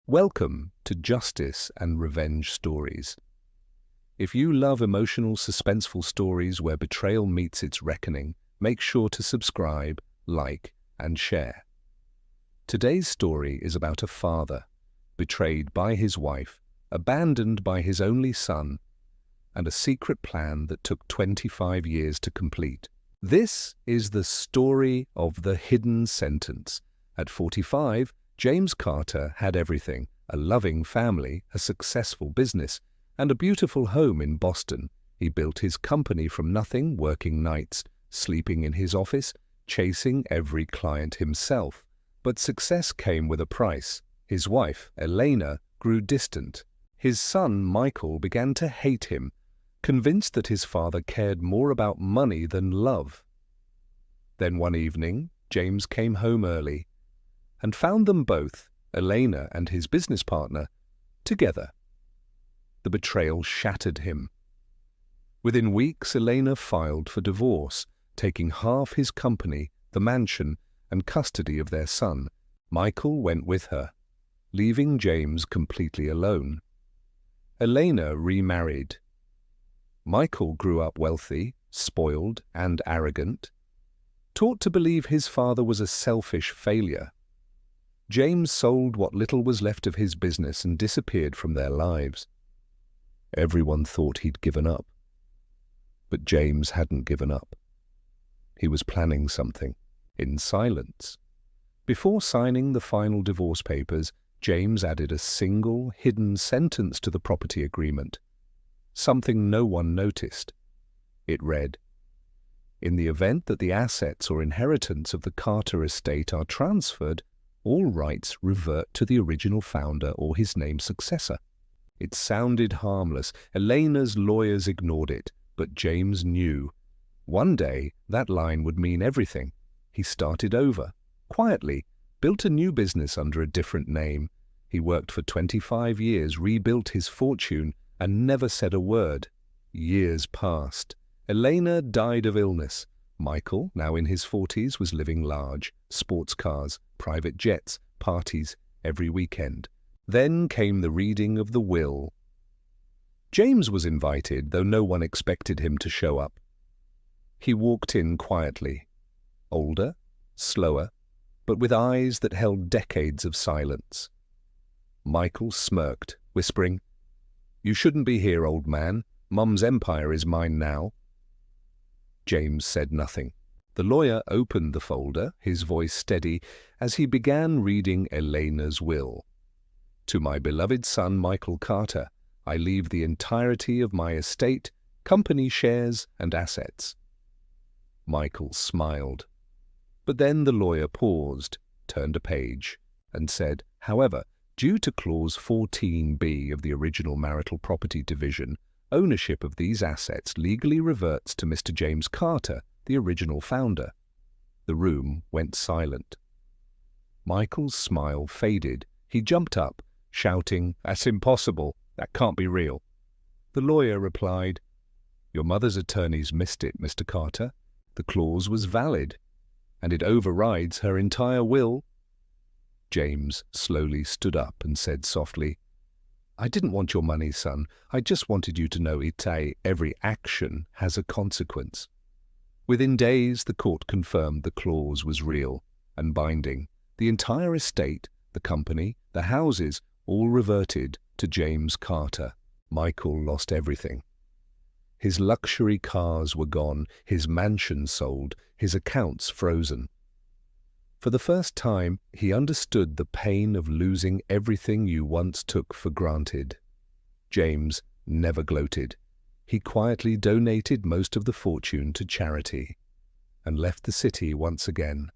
Welcome to Justice and Revenge Stories. If you love emotional, suspenseful stories where betrayal meets its reckoning, make sure to subscribe, like, and share. Today's story is about a father, betrayed by his wife, abandoned by his only son, and a secret plan that took 25 years to complete. This is the story of the hidden sentence. At 45, James Carter had everything: a loving family, a successful business, and a beautiful home in Boston. He built his company from nothing, working nights, sleeping in his office, chasing every client himself. But success came with a price. His wife, Elena, grew distant. His son, Michael, began to hate him, convinced that his father cared more about money than love. Then one evening, James came home early and found them both, Elena and his business partner, together. The betrayal shattered him. Within weeks, Elena filed for divorce, taking half his company, the mansion, and custody of their son. Michael went with her, leaving James completely alone. Elena remarried. Michael grew up wealthy, spoiled, and arrogant, taught to believe his father was a selfish failure. James sold what little was left of his business and disappeared from their lives. Everyone thought he'd given up. But James hadn't given up. He was planning something, in silence. Before signing the final divorce papers, James added a single, hidden sentence to the property agreement. Something no one noticed. It read, "In the event that the assets or inheritance of the Carter estate are transferred, all rights revert to the original founder or his named successor." It sounded harmless. Elena's lawyers ignored it, but James knew. One day, that line would mean everything. He started over, quietly, built a new business under a different name. He worked for 25 years, rebuilt his fortune, and never said a word. Years passed. Elena died of illness. Michael, now in his 40s, was living large. Sports cars, private jets, parties every weekend. Then came the reading of the will. James was invited, though no one expected him to show up. He walked in quietly, older, slower, but with eyes that held decades of silence. Michael smirked, whispering, "You shouldn't be here, old man. Mum's empire is mine now." James said nothing. The lawyer opened the folder, his voice steady, as he began reading Elena's will. "To my beloved son, Michael Carter, I leave the entirety of my estate, company shares, and assets." Michael smiled. But then the lawyer paused, turned a page, and said, "However, due to Clause 14b of the original marital property division, ownership of these assets legally reverts to Mr. James Carter, the original founder." The room went silent. Michael's smile faded. He jumped up, shouting, "That's impossible. That can't be real." The lawyer replied, "Your mother's attorneys missed it, Mr. Carter. The clause was valid, and it overrides her entire will." James slowly stood up and said softly, "I didn't want your money, son. I just wanted you to know every action has a consequence." Within days, the court confirmed the clause was real and binding. The entire estate, the company, the houses, all reverted to James Carter. Michael lost everything. His luxury cars were gone, his mansion sold, his accounts frozen. For the first time, he understood the pain of losing everything you once took for granted. James never gloated. He quietly donated most of the fortune to charity and left the city once again.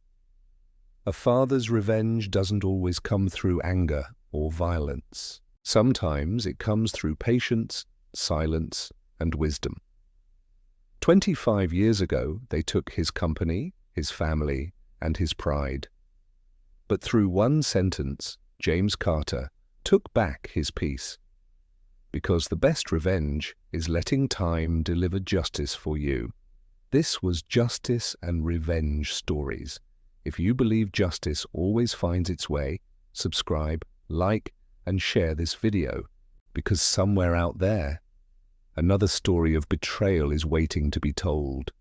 A father's revenge doesn't always come through anger or violence. Sometimes it comes through patience, silence, and wisdom. 25 years ago, they took his company, his family, and his pride. But through one sentence, James Carter took back his peace. Because the best revenge is letting time deliver justice for you. This was Justice and Revenge Stories. If you believe justice always finds its way, subscribe, like, and share this video, because somewhere out there, another story of betrayal is waiting to be told.